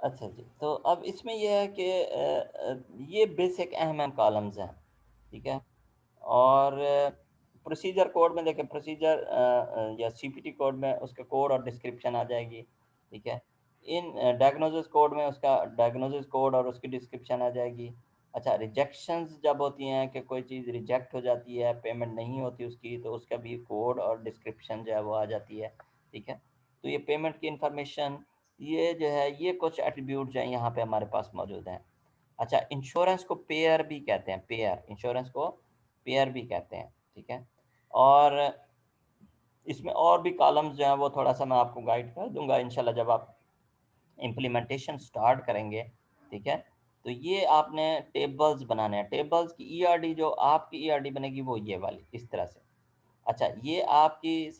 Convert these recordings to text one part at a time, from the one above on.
अच्छा जी, तो अब इसमें ये है कि ये बेसिक अहम कॉलम्स हैं, ठीक है? और प्रोसीजर कोड में देखें, प्रोसीजर या सीपीटी कोड में उसका कोड और डिस्क्रिप्शन आ जाएगी, ठीक है? इन डायग्नोसिस कोड में उसका डायग्नोसिस कोड और उसकी डिस्क्रिप्शन आ जाएगी। अच्छा, रिजेक्शंस जब होती हैं कि कोई चीज़ रिजेक्ट हो जाती है, पेमेंट नहीं होती उसकी, तो उसका भी कोड और डिस्क्रिप्शन जो है वो आ जाती है, ठीक है? तो ये पेमेंट की इन्फॉर्मेशन, ये जो है, ये कुछ एट्रीब्यूट जो हैं यहाँ पे हमारे पास मौजूद हैं। अच्छा, इंश्योरेंस को पेयर भी कहते हैं, पेयर, इंश्योरेंस को पेयर भी कहते हैं, ठीक है? और इसमें और भी कॉलम्स जो हैं वो थोड़ा-सा मैं आपको गाइड कर दूँगा इंशाल्लाह जब आप इम्प्लीमेंटेशन स्टार्ट करेंगे, ठीक है? तो ये आपने टेबल्स बनाने हैं, टेबल्स की ईआरडी, जो आपकी ईआरडी बनेगी वो ये वाली, इस तरह से। अच्छा, ये आपकी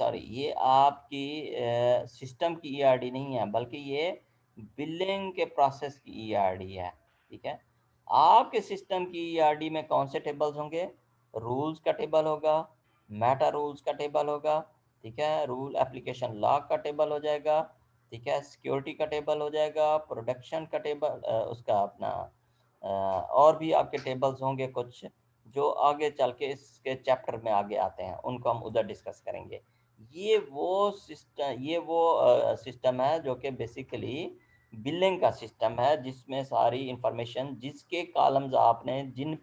सिस्टम की ईआरडी नहीं है, बल्कि ये बिलिंग के प्रोसेस की ईआरडी है, ठीक है? आपके सिस्टम की ईआरडी में कौन से टेबल्स होंगे? रूल्स का टेबल होगा, मेटा रूल्स का टेबल होगा, ठीक है? रूल एप्लीकेशन लॉग का टेबल हो जाएगा, ठीक है? सिक्योरिटी का टेबल हो जाएगा, प्रोडक्शन का टेबल, उसका अपना और भी आपके टेबल्स होंगे कुछ, जो आगे चल के इसके चैप्टर में आगे आते हैं, उनको हम उधर डिस्कस करेंगे। ये वो सिस्टम है जो कि बेसिकली बिलिंग का सिस्टम है, जिसमें सारी इंफॉर्मेशन, जिसके कॉलम्स आपने जिन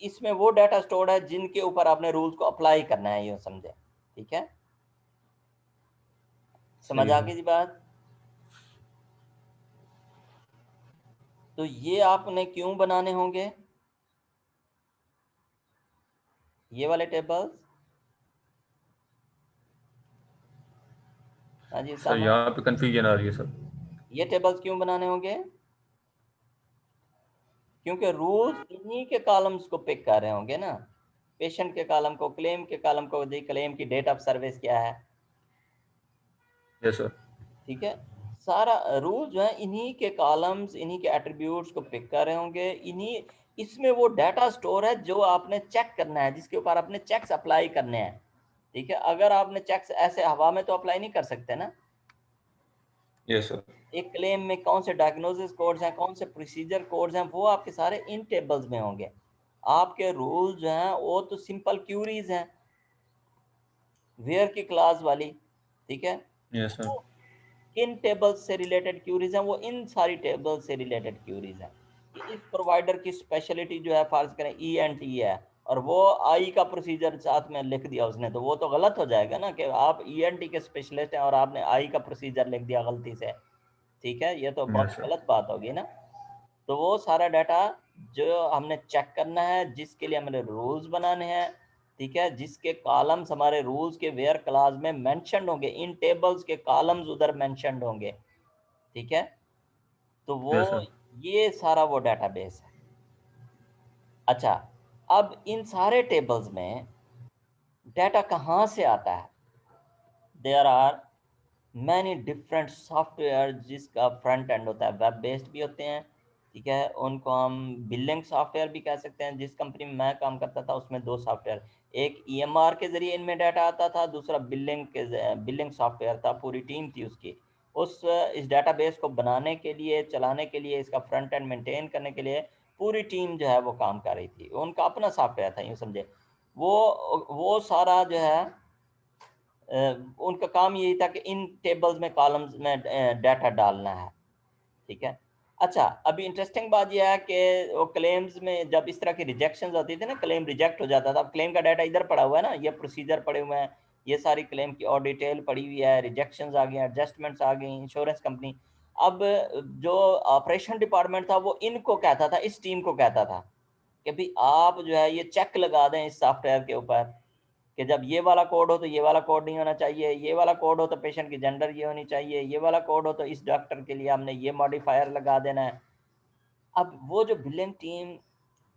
इसमें वो डाटा स्टोर्ड है जिनके ऊपर आपने रूल्स को अप्लाई करना है, यूँ समझें, ठीक है? समझ सही आ है गई जी बात? तो ये आपने क्यों बनाने होंगे, ये वाले टेबल्स? हाँ जी, सर, सामन, यहाँ पे कंफ्यूजन आ रही है सर। ये टेबल्स क्यों बनाने होंगे? क्योंकि रूल्स इन्हीं के कॉलम्स को पिक कर रहे होंगे ना, पेशेंट के कॉलम को, क्लेम के कॉलम को, दी क्लेम की डेट ऑफ सर्विस क्या है, यस सर। ठीक है? सारा रूल जो है इन्हीं के कॉलम्स, इन्हीं के एट्रीब्यूट्स को पिक कर रहे होंगे, इन्हीं, इसमें वो डाटा स्टोर है जो आपने चेक करना है, जिसके ऊपर आपने चेक्स अप्लाई करने हैं, ठीक है? अगर आपने चेक्स ऐसे हवा में तो अप्लाई नहीं कर सकते ना। Yes sir. एक क्लेम में कौन से डायग्नोसिस कोड्स हैं, कौन से प्रोसीजर कोड्स हैं, वो आपके सारे इन टेबल्स में होंगे। आपके रूल जो हैं वो तो सिंपल क्यूरीज हैं, वेयर की क्लास वाली, ठीक है? Yes sir. वो किन टेबल्स से रिलेटेड क्यूरीज हैं, वो इन सारी टेबल्स से रिलेटेड क्यूरीज हैं। कि इस प्रोवाइडर की स्पेशलिटी जो है, फर्ज करें ईएनटी है, और वो आई का प्रोसीजर साथ में लिख दिया उसने, तो वो तो गलत हो जाएगा ना, कि आप ईएनटी के स्पेशलिस्ट हैं और आपने आई का प्रोसीजर लिख दिया गलती से, ठीक है? ये तो बहुत यस सर। गलत बात होगी ना। तो वो सारा डाटा जो हमने चेक करना है, जिसके लिए हमने रूल्स बनाने हैं, ठीक है? जिसके कॉलम्स हमारे रूल्स के वेयर क्लास में मेंशन्ड होंगे, इन टेबल्स के कॉलम्स उधर मेंशन्ड होंगे, ठीक है? तो वो, यस सर। ये सारा वो डेटाबेस है। अच्छा, अब इन सारे टेबल्स में डाटा कहाँ से आता है? There are many different software, जिसका फ्रंट एंड होता है, वेब बेस्ड भी होते हैं, ठीक है? उनको हम बिलिंग सॉफ्टवेयर भी कह सकते हैं। जिस कंपनी में मैं काम करता था उसमें दो सॉफ्टवेयर, एक ईएमआर के ज़रिए इनमें डाटा आता था, दूसरा बिलिंग सॉफ्टवेयर था, पूरी टीम थी उसकी। इस डाटाबेस को बनाने के लिए, चलाने के लिए, इसका फ्रंट एंड मेंटेन करने के लिए पूरी टीम जो है वो काम कर रही थी। उनका अपना सॉफ्टवेयर था, यूँ समझे। वो सारा जो है, अ, उनका काम यही था कि इन टेबल्स में, कॉलम्स में डाटा डालना है, ठीक है? अच्छा, अभी इंटरेस्टिंग बात यह है कि वो क्लेम्स में जब इस तरह की रिजेक्शंस होती थी ना, क्लेम रिजेक्ट हो जाता था, अब क्लेम का डाटा इधर पड़ा हुआ है ना, ये प्रोसीजर पड़े हुए हैं, ये सारी क्लेम की और डिटेल पड़ी हुई है, रिजेक्शंस आ गई, एडजस्टमेंट्स आ गई, इंश्योरेंस कंपनी। अब जो ऑपरेशन डिपार्टमेंट था वो इनको कहता था, इस टीम को कहता था कि भाई आप जो है ये चेक लगा दें इस सॉफ्टवेयर के ऊपर, कि जब ये वाला कोड हो तो ये वाला कोड नहीं होना चाहिए, ये वाला कोड हो तो पेशेंट की जेंडर ये होनी चाहिए, ये वाला कोड हो तो इस डॉक्टर के लिए हमने ये मॉडिफायर लगा देना है। अब वो जो बिलिंग टीम,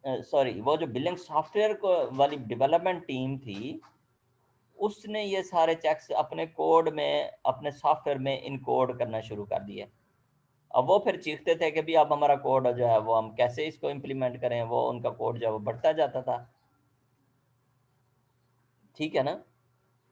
सॉरी, वो जो बिलिंग सॉफ्टवेयर को वाली डेवलपमेंट टीम थी, उसने ये सारे चेक्स अपने कोड में, अपने सॉफ्टवेयर में इनकोड करना शुरू कर दिए। अब वो फिर चीखते थे कि भी अब हमारा कोड जो है वो हम कैसे इसको इम्प्लीमेंट करें, वो उनका कोड जो है वो बढ़ता जाता था, ठीक है ना?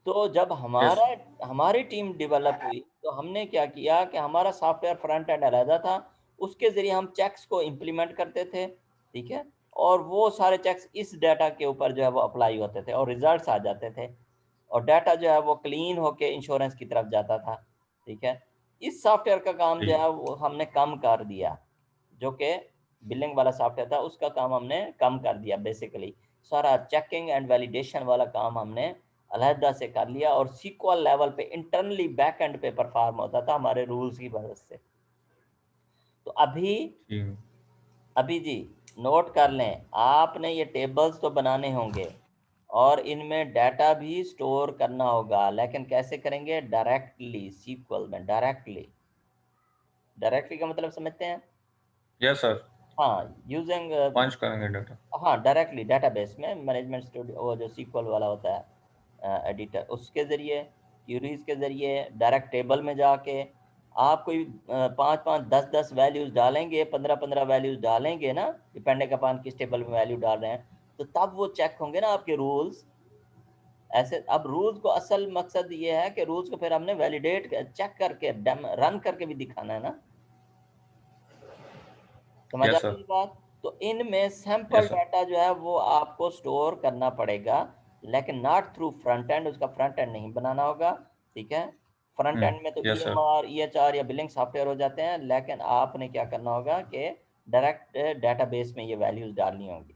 तो जब यस। हमारी टीम डेवलप हुई, तो हमने क्या किया कि हमारा सॉफ्टवेयर फ्रंट एंड अलहदा था, उसके ज़रिए हम चेक्स को इम्प्लीमेंट करते थे, ठीक है? और वो सारे चेक्स इस डाटा के ऊपर जो है वो अप्लाई होते थे और रिज़ल्ट्स आ जाते थे और डाटा जो है वो क्लीन होके इंश्योरेंस की तरफ जाता था, ठीक है? इस सॉफ्टवेयर का काम जो जी है वो हमने कम कर दिया, जो कि बिलिंग वाला सॉफ्टवेयर था, उसका काम हमने कम कर दिया बेसिकली। सारा चेकिंग एंड वैलिडेशन वाला काम हमने अलहदा से कर लिया और सीक्वल लेवल पे इंटरनली बैक एंड पे परफॉर्म होता था हमारे रूल्स की वजह से। तो अभी जी अभी जी नोट कर लें, आपने ये टेबल्स तो बनाने होंगे और इनमें डाटा भी स्टोर करना होगा, लेकिन कैसे करेंगे? डायरेक्टली, सीक्वल में डायरेक्टली। डायरेक्टली का मतलब समझते हैं? Yes sir. हाँ, यूजिंग पंच करेंगे डाटा। हाँ, डायरेक्टली डेटाबेस में मैनेजमेंट स्टूडियो वो जो सीक्वल वाला होता है एडिटर, उसके ज़रिए, क्यूरीज़ के ज़रिए, डायरेक्ट टेबल में जाके आप कोई 5-5, 10-10 वैल्यूज़ डालेंगे, 15-15 वैल्यूज़ डालेंगे ना, डिपेंडिंग अपॉन किस टेबल में वैल्यू डाल रहे हैं, तो तब वो चेक होंगे ना आपके रूल्स। ऐसे अब रूल्स को असल मकसद ये है कि रूल्स को फिर हमने वैलिडेट चेक करके रन करके भी दिखाना है ना। समझ आ यस रही सर। है बात? तो इनमें सैंपल यस सर। डाटा जो है वो आपको स्टोर करना पड़ेगा, लेकिन नॉट थ्रू फ्रंट एंड, उसका फ्रंट एंड नहीं बनाना होगा, ठीक है? फ्रंट एंड में तो यस सर। ईएमआर, ईएचआर या बिलिंग सॉफ्टवेयर हो जाते हैं, लेकिन आपने क्या करना होगा कि डायरेक्ट डेटाबेस में ये वैल्यूज़ डालनी होंगी,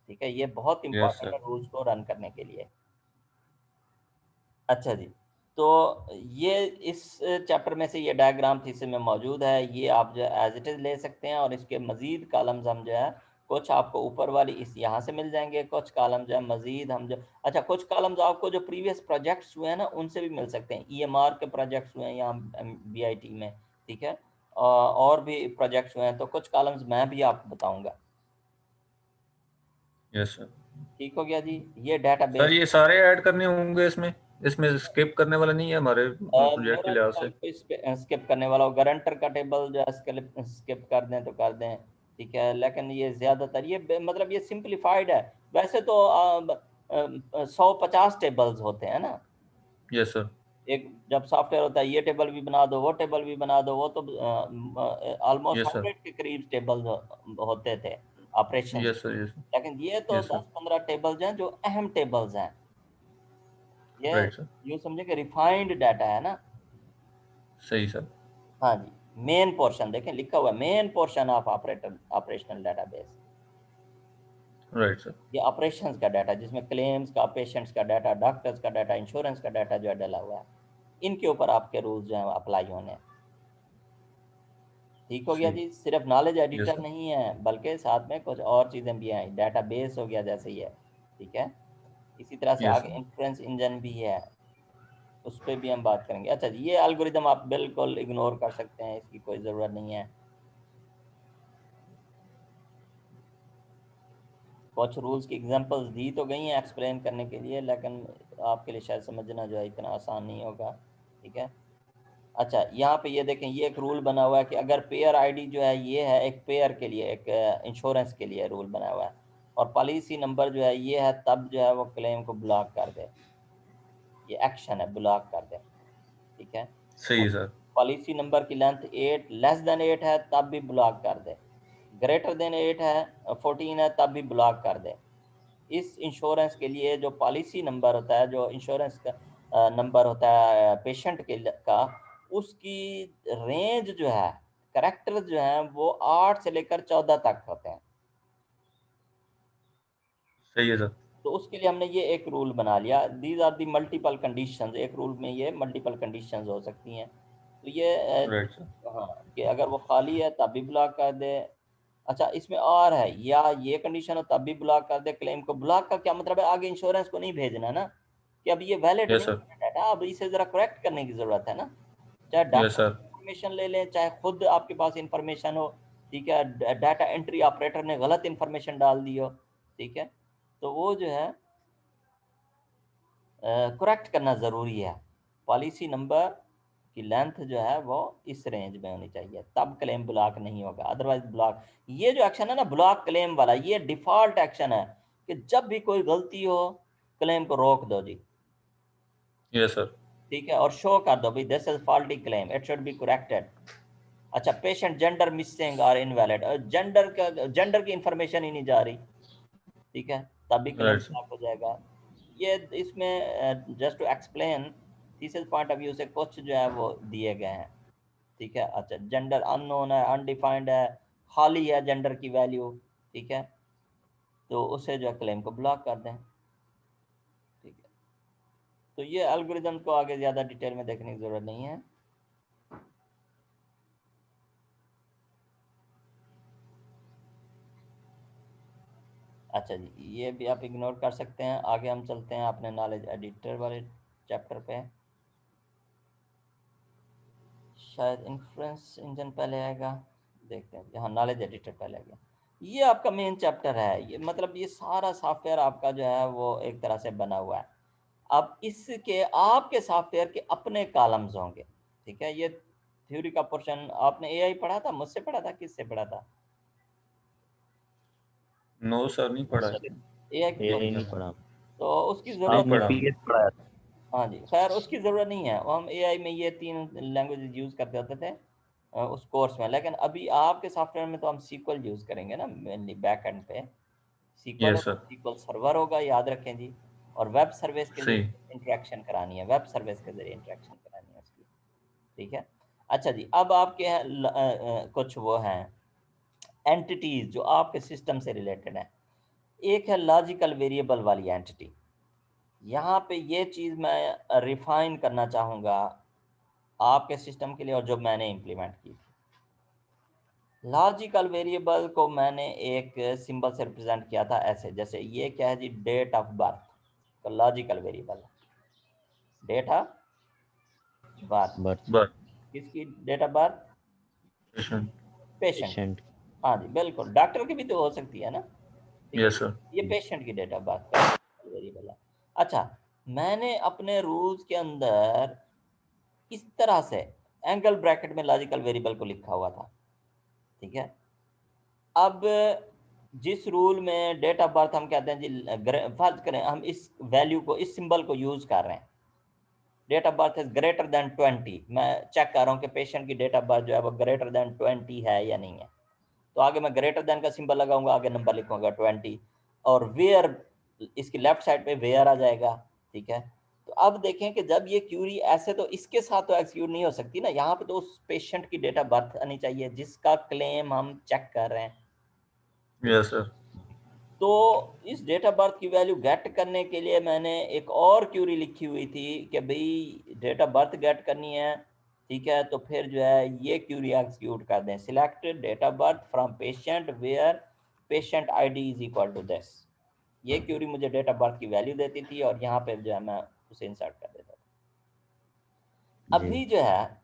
ठीक है? ये बहुत यस इंपॉर्टेंट सर। है रूल्स को रन करने के लिए। अच्छा जी। तो ये इस चैप्टर में से ये डायग्राम थीसिस में मौजूद है। ये आप जो है एज़ इट इज़ ले सकते हैं और इसके मज़ीद कॉलम्स हम जो है कुछ आपको ऊपर वाली इस यहाँ से मिल जाएँगे, कुछ कॉलम जो है मज़ीद हम जो अच्छा कुछ कॉलम्स आपको जो प्रीवियस प्रोजेक्ट्स हुए हैं ना, उनसे भी मिल सकते हैं। ईएमआर के प्रोजेक्ट्स हुए हैं यहाँ बीआईटी में, ठीक है? और भी प्रोजेक्ट्स हुए हैं, तो कुछ कॉलम्स मैं भी आपको बताऊँगा। Yes sir. ठीक हो गया जी? ये सर डेटाबेस ये सारे ऐड करने होंगे इसमें, इसमें स्किप करने वाला नहीं है हमारे प्रोजेक्ट के मेरा लिहाज ख्याल से। कोई स्किप करने वाला हो, गारंटर का टेबल जो है स्किप कर दें तो कर दें, ठीक है? लेकिन ये ज़्यादातर ये मतलब ये सिंप्लीफाइड है। वैसे तो 150 टेबल्स होते हैं ना, यस सर। एक जब सॉफ्टवेयर होता है ये टेबल भी बना दो, वो टेबल भी बना दो, वो तो ऑलमोस्ट यस सर। 100 के करीब टेबल्स होते थे ऑपरेशंस यस में। सर। यस लेकिन ये तो यस सर। 10-15 टेबल्स हैं जो अहम टेबल्स हैं। ये राइट सर। यूँ समझिए कि रिफाइंड डाटा है ना। सही सर। हाँ जी, मेन पोर्शन देखें लिखा हुआ है main portion of operational database. Right sir. ये ऑपरेशंस का डाटा जिसमें क्लेम्स का, पेशेंट्स का डाटा, डॉक्टर्स का डाटा, इंश्योरेंस का डाटा जो है डला हुआ है। इनके ऊपर आपके रूल्स जो हैं अप्लाई होने हैं। ठीक हो गया ठीक। जी? सिर्फ नॉलेज यस एडिटर सर। नहीं है, बल्कि साथ में कुछ और चीज़ें भी हैं। डेटाबेस हो गया जैसे ये, ठीक है? इसी तरह से यस आगे सर। इन्फ्रेंस इंजन भी है, उस पे भी हम बात करेंगे। अच्छा जी, ये एल्गोरिदम आप बिल्कुल इग्नोर कर सकते हैं, इसकी कोई ज़रूरत नहीं है। कुछ रूल्स की एग्जांपल्स दी तो गई हैं एक्सप्लेन करने के लिए, लेकिन आपके लिए शायद समझना जो है इतना आसान नहीं होगा, ठीक है? अच्छा, यहाँ पे ये देखें, ये एक रूल बना हुआ है कि अगर पेयर आईडी जो है ये है एक पेयर के लिए, एक इंश्योरेंस के लिए रूल बना हुआ है और पॉलिसी नंबर जो है ये है, तब जो है वो क्लेम को ब्लॉक कर दे। ये एक्शन है, ब्लॉक कर दे, ठीक है? सही है सर। पॉलिसी नंबर की लेंथ 8 लेस देन 8 है तब भी ब्लॉक कर दे। ग्रेटर देन 8 है, 14 है, तब भी ब्लॉक कर दे। इस इंश्योरेंस के लिए जो पॉलिसी नंबर होता है, जो इंश्योरेंस का नंबर होता है पेशेंट का, उसकी रेंज जो है, कैरेक्टर्स जो हैं वो 8 से लेकर 14 तक होते हैं। सही है सर। तो उसके लिए हमने ये एक रूल बना लिया, these are the multiple conditions. एक रूल में ये मल्टीपल कंडीशंस हो सकती हैं। तो ये राइट सर। हाँ, कि अगर वो खाली है तब भी ब्लॉक कर दे। अच्छा, इसमें और है, या ये कंडीशन हो तब भी ब्लॉक कर दे क्लेम को। ब्लॉक का क्या मतलब है? आगे इंश्योरेंस को नहीं भेजना ना, कि अब ये वैलिड यस नहीं सर। है डाटा, अब इसे ज़रा करेक्ट करने की ज़रूरत है ना। चाहे यस डॉक्टर सर। इन्फॉर्मेशन ले लें, चाहे खुद आपके पास इन्फॉर्मेशन हो, ठीक है? डाटा एंट्री ऑपरेटर ने गलत इन्फॉर्मेशन डाल दी हो, ठीक है? तो वो जो है करेक्ट करना ज़रूरी है। पॉलिसी नंबर की लेंथ जो है वो इस रेंज में होनी चाहिए, तब क्लेम ब्लॉक नहीं होगा, अदरवाइज ब्लॉक। ये जो एक्शन है ना ब्लॉक क्लेम वाला, ये डिफ़ॉल्ट एक्शन है कि जब भी कोई गलती हो, क्लेम को रोक दो जी। Yes sir. ठीक है, और शो कर दो भाई this is faulty claim, it should be corrected. अच्छा, पेशेंट जेंडर मिसिंग और इनवैलिड, जेंडर की इंफॉर्मेशन ही नहीं जा रही, ठीक है, तभी क्लेम राइट सर। ब्लॉक हो जाएगा। ये इसमें just to explain thesis point of view से कुछ जो है वो दिए गए हैं, ठीक है। अच्छा, जेंडर अननोन है, अनडिफाइंड है, खाली है जेंडर की वैल्यू, ठीक है, तो उसे जो है क्लेम को ब्लॉक कर दें, ठीक है। तो ये एल्गोरिदम को आगे ज़्यादा डिटेल में देखने की ज़रूरत नहीं है। अच्छा जी, ये भी आप इग्नोर कर सकते हैं। आगे हम चलते हैं अपने नॉलेज एडिटर वाले चैप्टर पे। शायद इन्फ्लुएंस इंजन पहले आएगा, देखते हैं। यहाँ नॉलेज एडिटर पहले आ गया। ये आपका मेन चैप्टर है, ये मतलब ये सारा सॉफ्टवेयर आपका जो है वो एक तरह से बना हुआ है। अब इसके आपके सॉफ्टवेयर के अपने कॉलम्स होंगे, ठीक है। ये थ्योरी का पोर्शन आपने एआई पढ़ा था, मुझसे पढ़ा था, किससे पढ़ा था? नो सर, नहीं पढ़ा इसमें। एआई को यही तो, नहीं पढ़ा। तो उसकी नहीं ज़रूरत आपने पढ़ा। पीएच पढ़ाया था। हाँ जी, खैर उसकी ज़रूरत नहीं है। हम एआई में ये 3 लैंग्वेजेस यूज़ करते होते थे उस कोर्स में, लेकिन अभी आपके सॉफ्टवेयर में तो हम सीक्वल यूज़ करेंगे ना, मेनली बैक एंड पे सीक्वल यस होगा, सर। सीक्वल सर्वर होगा, याद रखें जी। और वेब सर्विस के लिए सही। इंटरेक्शन करानी है, वेब सर्विस के ज़रिए इंटरेक्शन करानी है उसकी, ठीक है। अच्छा जी, अब आपके कुछ वो हैं एंटिटीज़ जो आपके सिस्टम से रिलेटेड हैं। एक है लॉजिकल वेरिएबल वाली एंटिटी। यहाँ पे ये चीज़ मैं रिफाइन करना चाहूँगा आपके सिस्टम के लिए, और जो मैंने इम्प्लीमेंट की थी। लॉजिकल वेरिएबल को मैंने एक सिंबल से रिप्रेजेंट किया था ऐसे, जैसे ये क्या है जी, डेट ऑफ बर्थ, तो लॉजिकल वेरिएबल है डेट ऑफ बर्थ। बर्थ बस। किसकी date of birth? Patient. Patient. Patient. हाँ जी बिल्कुल, डॉक्टर की भी तो हो सकती है ना, ठीक है। Yes sir. ये पेशेंट की डेट ऑफ बर्थ का वेरिएबल है। अच्छा, मैंने अपने रूल्स के अंदर इस तरह से एंगल ब्रैकेट में लॉजिकल वेरिएबल को लिखा हुआ था, ठीक है। अब जिस रूल में डेट ऑफ बर्थ हम कहते हैं जी, फर्ज करें हम इस वैल्यू को, इस सिंबल को यूज कर रहे हैं, date of birth is greater than 20, मैं चेक कर रहा हूँ कि पेशेंट की डेट ऑफ बर्थ जो है वो ग्रेटर देन 20 है या नहीं है, तो आगे मैं ग्रेटर देन का सिंबल लगाऊंगा, आगे नंबर लिखूंगा 20, और वेयर इसकी लेफ्ट साइड पे वेयर आ जाएगा, ठीक है। तो अब देखें कि जब ये क्यूरी ऐसे, तो इसके साथ तो एक्सिक्यूट नहीं हो सकती ना, यहाँ पे तो उस पेशेंट की डेट ऑफ बर्थ आनी चाहिए जिसका क्लेम हम चेक कर रहे हैं। Yes sir. तो इस डेट ऑफ बर्थ की वैल्यू गेट करने के लिए मैंने एक और क्यूरी लिखी हुई थी कि भाई डेट ऑफ बर्थ गेट करनी है, ठीक है। तो फिर जो है ये क्यूरी एग्जीक्यूट कर दें, select date of birth from patient where patient ID is equal to this. ये क्यूरी मुझे डेट ऑफ बर्थ की वैल्यू देती थी और यहाँ पे जो है मैं उसे इंसर्ट कर देता था। जी अभी जो है,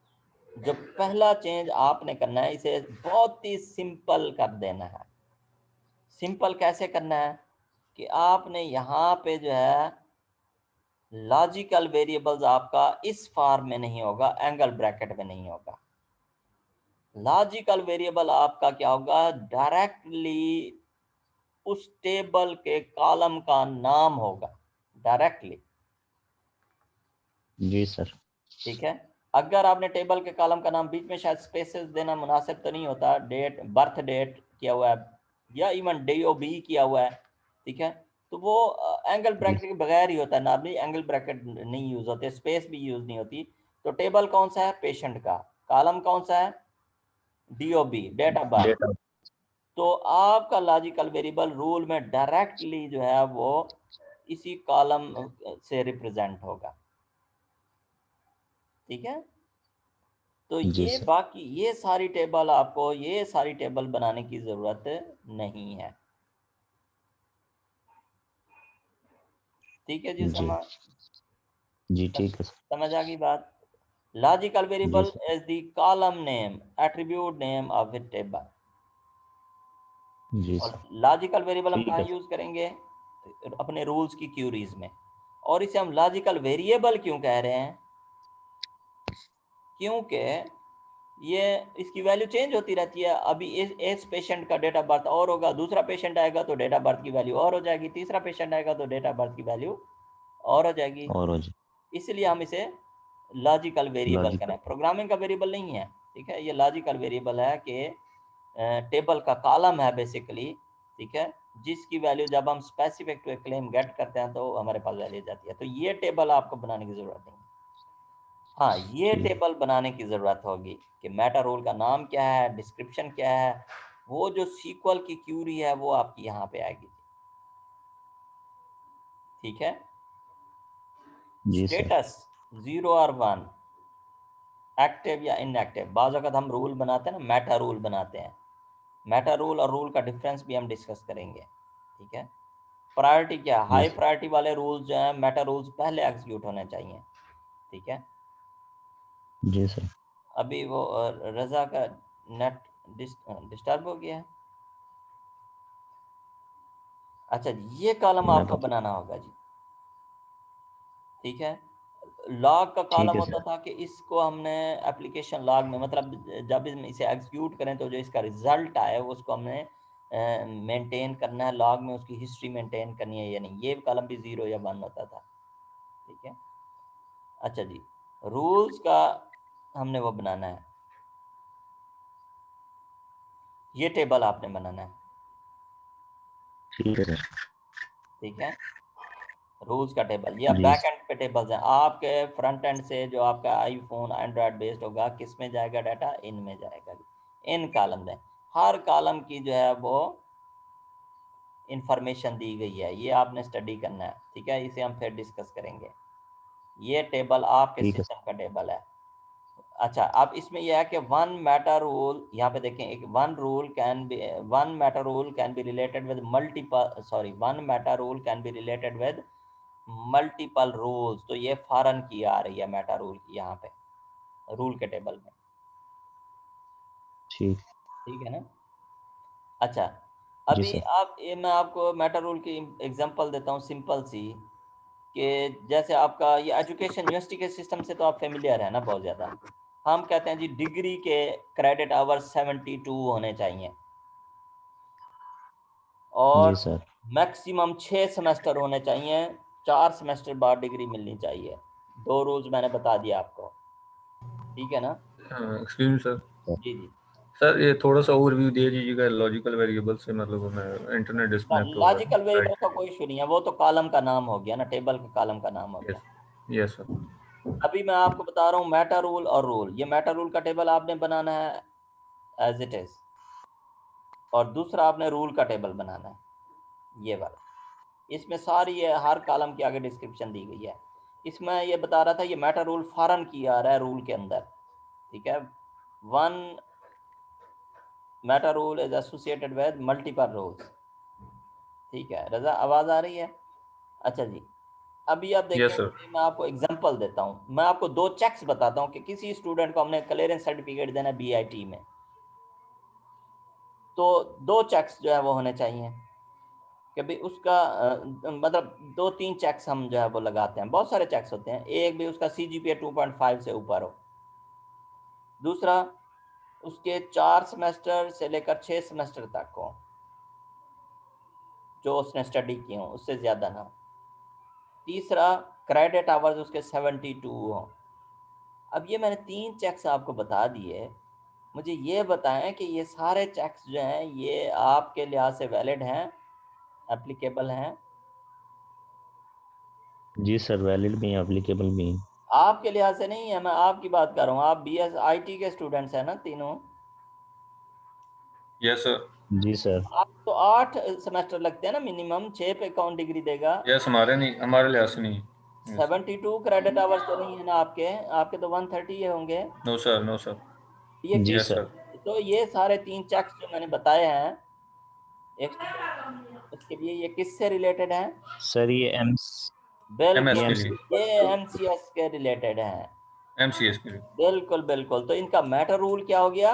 जो पहला चेंज आपने करना है, इसे बहुत ही सिंपल कर देना है। सिंपल कैसे करना है कि आपने यहाँ पे जो है लॉजिकल वेरिएबल्स आपका इस फॉर्म में नहीं होगा, एंगल ब्रैकेट में नहीं होगा। लॉजिकल वेरिएबल आपका क्या होगा, डायरेक्टली उस टेबल के कॉलम का नाम होगा, डायरेक्टली, जी सर। ठीक है। अगर आपने टेबल के कॉलम का नाम, बीच में शायद स्पेसेस देना मुनासिब तो नहीं होता, डेट, बर्थ डेट किया हुआ है या इवन DOB किया हुआ है, ठीक है, तो वो एंगल जी ब्रैकेट के बगैर ही होता है ना, अभी एंगल ब्रैकेट नहीं यूज होते, स्पेस भी यूज नहीं होती। तो टेबल कौन सा है, पेशेंट का, कॉलम कौन सा है, DOB, date of birth. Data. तो आपका लॉजिकल वेरिएबल रूल में डायरेक्टली जो है वो इसी कॉलम से रिप्रेजेंट होगा, ठीक है। तो जी ये सर। बाकी ये सारी टेबल, आपको ये सारी टेबल बनाने की ज़रूरत नहीं है, ठीक है जी। जी जी ठीक है सर। समझ आ गई बात। लॉजिकल जी variable sir. Is the column name, attribute name of a table. जी और सर लॉजिकल वेरिएबल हम ठीक कहाँ है यूज़ करेंगे, अपने रूल्स की क्यूरीज में। और इसे हम लॉजिकल वेरिएबल क्यों कह रहे हैं, क्योंकि ये इसकी वैल्यू चेंज होती रहती है। अभी इस पेशेंट का डेट ऑफ बर्थ और होगा, दूसरा पेशेंट आएगा तो डेट ऑफ बर्थ की वैल्यू और हो जाएगी, तीसरा पेशेंट आएगा तो डेट ऑफ बर्थ की वैल्यू और हो जाएगी। और हो जी। इसलिए हम इसे लॉजिकल वेरिएबल लॉजिकल। करें, प्रोग्रामिंग का वेरिएबल नहीं है, ठीक है। ये लॉजिकल वेरिएबल है कि टेबल का कॉलम है बेसिकली, ठीक है, जिसकी वैल्यू जब हम specific to a claim get करते हैं तो हमारे पास वैल्यू जाती है। तो ये टेबल आपको बनाने की जरूरत नहीं है। हाँ, ये ठीक। टेबल बनाने की जरूरत होगी कि मेटा रोल का नाम क्या है, डिस्क्रिप्शन क्या है, वो जो सीक्वल की क्यूरी है वो आपकी यहाँ पे आएगी, ठीक है। जी सर। स्टेटस 0 और 1, एक्टिव या इनएक्टिव। बाज़ वक़्त हम रूल बनाते हैं ना, मेटा रूल बनाते हैं। मेटा रूल और रूल का डिफरेंस भी हम डिस्कस करेंगे, ठीक है। प्रायोरिटी क्या है, जी हाई सर। प्रायोरिटी वाले रूल्स जो हैं, मेटा रूल्स पहले एग्जीक्यूट होने चाहिए, ठीक है। जी सर। अभी वो रजा का नेट डिस्टर्ब हो गया है। अच्छा जी, ये कॉलम मैं आपको बता। बनाना होगा जी, ठीक है। लॉग का ठीक कॉलम है होता सर। था कि इसको हमने एप्लीकेशन लॉग में, मतलब जब इसे एग्जीक्यूट करें तो जो इसका रिजल्ट आए वो उसको हमने मेंटेन करना है लॉग में, उसकी हिस्ट्री मेंटेन करनी है या नहीं। ये कॉलम भी 0 या 1 होता था, ठीक है। अच्छा जी, रूल्स का हमने वो बनाना है, ये टेबल आपने बनाना है, ठीक है सर। ठीक है। रूल्स का टेबल, ये जी बैक एंड पे टेबल्स हैं आपके। फ्रंट एंड से जो आपका आईफोन एंड्रॉयड बेस्ड होगा, किस में जाएगा डाटा, इन में जाएगा। इन कॉलम में हर कॉलम की जो है वो इंफॉर्मेशन दी गई है, ये आपने स्टडी करना है, ठीक है। इसे हम फिर डिस्कस करेंगे। ये टेबल आपके ठीक है सिस्टम का टेबल है। अच्छा, अब इसमें यह है कि वन मैटर रूल, यहाँ पे देखें, एक one matter rule can be related with multiple, sorry, one matter rule can be related with multiple rules. तो ये फॉरन की आ रही है मेटा रूल की यहाँ पे रूल के टेबल में, ठीक। ठीक है ना। अच्छा, जी अभी सर। आप ये, मैं आपको मेटा रूल की एग्जांपल देता हूँ सिंपल सी, कि जैसे आपका ये एजुकेशन यूनिवर्सिटी के सिस्टम से तो आप फेमिलियर है ना बहुत ज़्यादा। हम कहते हैं जी डिग्री के क्रेडिट आवर्स 72 होने चाहिए, जी और सर। मैक्सिमम 6 सेमेस्टर होने चाहिए, 4 सेमेस्टर बाद डिग्री मिलनी चाहिए। 2 रूल्स मैंने बता दिया आपको, ठीक है ना। Excuse me sir. जी जी, सर ये थोड़ा सा ओवरव्यू दे दीजिएगा लॉजिकल वेरिएबल से, मतलब मैं इंटरनेट डिस्कनेक्ट हो रहा लॉजिकल है। वेरिएबल का कोई इशू नहीं है, वो तो कॉलम का नाम हो गया ना, टेबल के कॉलम का नाम हो यस, गया। Yes sir. अभी मैं आपको बता रहा हूँ मेटा रूल और रूल। ये मेटा रूल का टेबल आपने बनाना है एज इट इज, और दूसरा आपने रूल का टेबल बनाना है ये वाला। इसमें सारी ये हर कॉलम की आगे डिस्क्रिप्शन दी गई है। इसमें ये बता रहा था ये मेटा रूल फॉरन की आ रहा है रूल के अंदर, ठीक है। One Meta rule is associated with multiple rules, ठीक है। रजा, आवाज आ रही है? अच्छा जी, अभी आप देखें यस सर। कि मैं आपको एग्जांपल देता हूं। मैं आपको 2 चेक्स बताता हूं कि किसी स्टूडेंट को हमने क्लियरेंस सर्टिफिकेट देना है बीआईटी में, तो 2 चेक्स जो है वो होने चाहिए कि भाई उसका मतलब 2-3 चेक्स हम जो है वो लगाते हैं। बहुत सारे चेक्स होते हैं। एक भी उसका सीजीपीए 2.5 से ऊपर हो, दूसरा उसके 4 सेमेस्टर से लेकर 6 सेमेस्टर तक हो, जो उसने स्टडी किए हों, उससे ज़्यादा ना हो, तीसरा क्रेडिट आवर्स उसके 72 हो। अब ये मैंने 3 चेक्स आपको बता दिए। मुझे ये बताएं कि ये सारे चेक्स जो हैं ये आपके लिहाज से वैलिड हैं, एप्लीकेबल हैं? जी सर, वैलिड भी है, एप्लीकेबल भी है। आपके लिहाज से नहीं है, मैं आपकी बात कर रहा हूँ। आप बीएस आईटी के स्टूडेंट्स हैं ना तीनों? Yes sir. जी सर। आप तो 8 सेमेस्टर लगते हैं ना मिनिमम, 6 पे कौन डिग्री देगा? यस, हमारे नहीं, हमारे लिहाज से नहीं। यस। 72 क्रेडिट आवर्स तो नहीं है ना आपके? आपके तो 130 होंगे। No sir, no sir. ये जी यस किस, सर। सर। तो ये सारे 3 चेक्स जो मैंने बताए हैं एक स्टूडेंट उसके लिए, ये किससे रिलेटेड है? सर ये एम एमएस बिल्कुल, के एमसी। लिए। ये एमसीएस के रिलेटेड है। एमसीएस के लिए। बिल्कुल बिल्कुल, तो इनका मैटर रूल क्या हो गया?